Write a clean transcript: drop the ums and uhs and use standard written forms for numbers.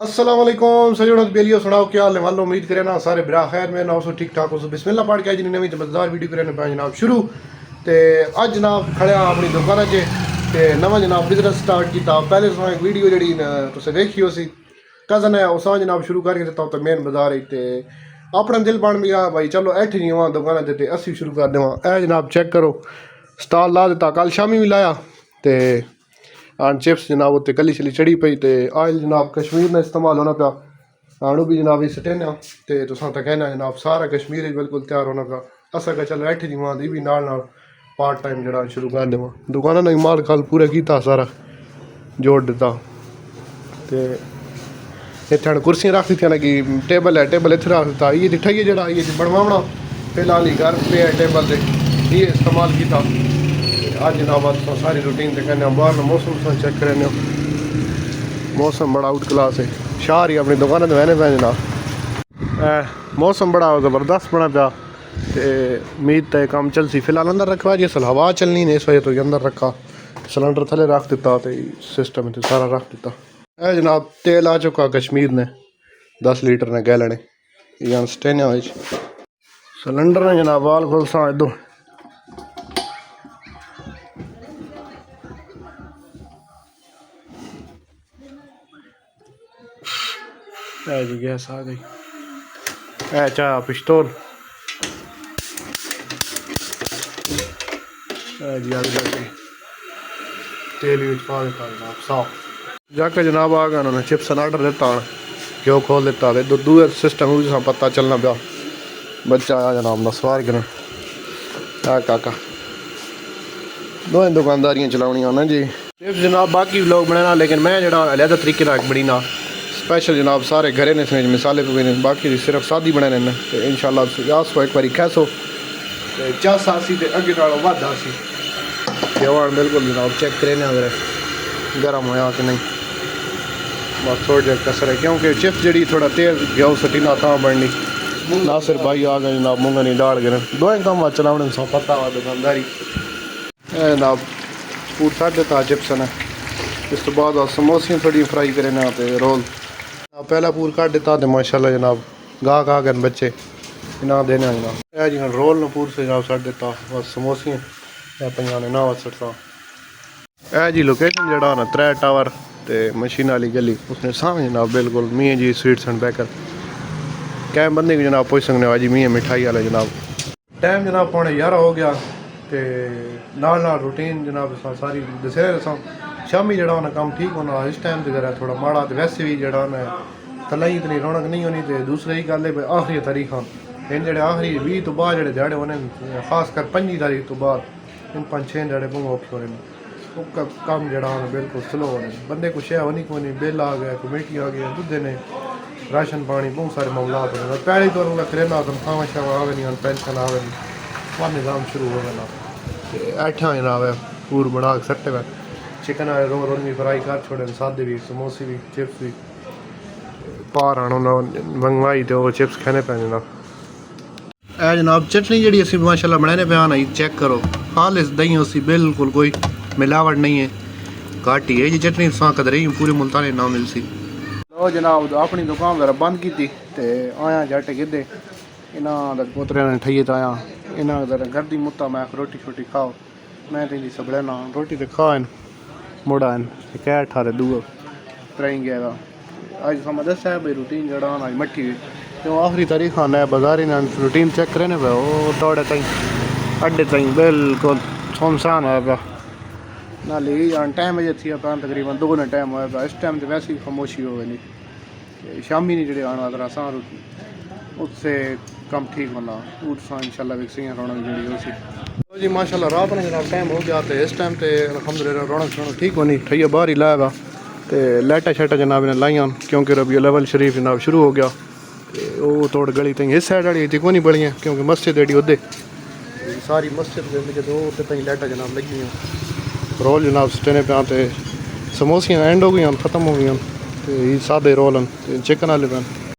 अस्सलाम वालेकुम सजोड़त बेलियो सुनाओ क्या हाल है वालो उम्मीद करें ना सारे बिरा खैर मैं नाम सो ठीक ठाक हो बिस्मिल्लाह पढ़ के अज नवी मजेदार वीडियो करें पे जनाब शुरू तो अज जनाब खड़े अपनी दुकान च ते नवा जनाब बिजनेस स्टार्ट किया पहले तो एक वीडियो जी तुसें देखी हो सी कज़न है उस जनाब शुरू करके दिता तो मेन बाजार तो अपना दिल बन गया भाई चलो ऐठ नहीं आवा दुकान से असी शुरू कर देव ए जनाब चेक करो स्टाल ला दिता कल शामी भी लाया तो आन चिप्स जनाब उत्ते कली छली चढ़ी पई तो आयल जनाब कश्मीर में इस्तेमाल होना पाया आनू भी जनाब इस टेना तो तुसा तो कहना जनाब सारा कश्मीर बिल्कुल तैयार होना पाया असा का चलो ऐठ जी दी भी नाल पार्ट टाइम जरा शुरू कर देव दुकाना ने माल खाल पूरा किया सारा जोड़ दिता तो इतने हम कुर्सियाँ रख दी ना कि टेबल है टेबल इतने रख दिता ये दिठाइए जरा ये बनवाना फिलहाल ही घर पे है टेबल से ये इस्तेमाल किया आज जनाब सारी रूटीन से कहने बाहर मौसम चेक करें मौसम बड़ा आउट क्लास है शार ही अपनी दुकान से बहने पे जनाब मौसम बड़ा ज़बरदस्त बना पाया तो उम्मीद तो काम चलसी फिलहाल अंदर रखवा जी असल हवा चलनी नहीं इस वजह तो अंदर रखा सिलेंडर थले रख दिता तो सिस्टम तो सारा रख दिता है जनाब तेल आ चुका कश्मीर ने 10 लीटर ने गैलन या स्टेनिया सिलेंडर ने जनाब वाल खोलसा इधो जी गैस आ गई है चाह पिस्तौल जी आग लग गई तेल भी पा देता जनाब साफ जाके जनाब आ गया उन्होंने चिप्स ऑर्डर देता घ्यो खोल देता दूसरे सिस्टम भी पता चलना पाया बच्चा आया जनाब नसवार कर काका दो दुकानदारियाँ चलावनियां ना जी चिप्स जनाब बाकी लोग बनाना लेकिन मैं जरा अलहदा तरीके बनीना स्पेशल जनाब सारे घरे ने इसमें मिसाले पे ने बाकी सिर्फ सादी बनाने ने तो इंशाल्लाह यासो एक बारी खैसो तो चस आसी तो अगे नालों वध आसी जवान बिल्कुल जनाब चेक करें अगर गर्म होया कि नहीं बस थोड़ी देर कसर है क्योंकि चिप्स जी थोड़ा तेल घ्यो सटी ना था बननी नासिर भाई आ गए जनाब मुंगनी दाल गिर दो कम चलाने सौ पता वा दुकानदारी जनाब फूड छड़ दिता चिप्स ने इस तो बाद समोसियाँ थोड़ी फ्राई करें ना तो रोल पहला पूल कट दिता तो माशाल्लाह जनाब गाहक आ गए बच्चे इना देने जनाब यह जी रोल ने पूर से जनाब छड़ दिता बस समोसियाँ या पंजाने ना सटता यह जी लोकेशन जड़ा ना 3 टावर तो मशीन वाली गली उसने सामने जनाब बिल्कुल मियाँ जी स्वीट्स एंड बेकर कैम बंदे को जनाब पूछ सकते हो जी मियाँ मिठाई वाले जनाब टाइम जनाब 11:15 हो गया तो नाल रूटीन जनाब सारी दसे शामी जरा काम ठीक होना इस टाइम तो जरा थोड़ा माड़ा तो वैसे भी जरा थल्ला इतनी रौनक नहीं होनी तो दूसरी ही गल है आखिरी तारीख इन जो आखिरी 20 तो बाद जो ध्याड़े होने खासकर 25 तारीख तो बाद इन 5-6 ध्याड़े बहुत औखे होने कम जरा बिल्कुल स्लो होने बंदे कुछ है होनी कोई बिल आ गया कमेटी आ गई दुद्धे ने राशन पानी बहुत सारे मामलात होने पहले तो करेना तनख्वाह शवा आवे नहीं पेंशन आवे नहीं वह निज़ाम शुरू हो गया ऐठा जनाब है पूर बना के सट्टे में चिकन वाले रोल भी फ्राई कर छोड़े सादे भी समोसे भी चिप्स भी पार आना मंगवाई तो वो चिप्स खाने पे जनाब ए जनाब चटनी जी असी माशाल्लाह बनाने पे आना चेक करो खालिस दही उसी बिल्कुल कोई मिलावट नहीं है घट ही है जी चटनी सा कदर ही पूरे मुल्तान ना मिल सी लो जनाब अपनी दुकान जरा बंद की ते आया जट गिद्धे इन्हों पोतरे ने ठइए तो आया इन्हों घर की मुत्ता मैं रोटी शोटी खाओ मैं तेजी सबड़े ना रोटी तो खान मुड़ा कै अठारे दूआ त्रई गया अज समा दसा है भाई रूटीन जड़ा अज मट्ठी क्यों आखिरी तारीख आना है बाजार ही रूटीन चेक करें पे वो दौड़े ताई अड्डे ताई बिल्कुल सुनसान होया पाया नाले टाइम बजे थी पाया तकरीबन 2 ने टाइम होया पाया इस टाइम तो वैसे ही खामोशी हो गई शामी नहीं जोड़े आना तरह सा उससे कम ठीक होना ऊट सा इंशाल्लाह विकसियाँ रौनक जी उसी जी माशाल्लाह रात ने जनाब टाइम हो गया तो इस टाइम तो अलहमदुलिल्लाह रौनक शौनक ठीक होनी ठइया बाहर ही लाएगा तो लाइटा शाइटा जनाब ने लाइया क्योंकि रबी अव्वल शरीफ जनाब शुरू हो गया तो वो तोड़ गली तई इस साइड वाली को नहीं बड़ियाँ क्योंकि मस्जिद एडी उदे सारी मस्जिद दो उत्ते लाइटा जनाब लगी रोल जनाब स्टेने पे आते समोसियाँ एंड हो गई ख़त्म हो गई तो सादे रोल चिकन वाले पैन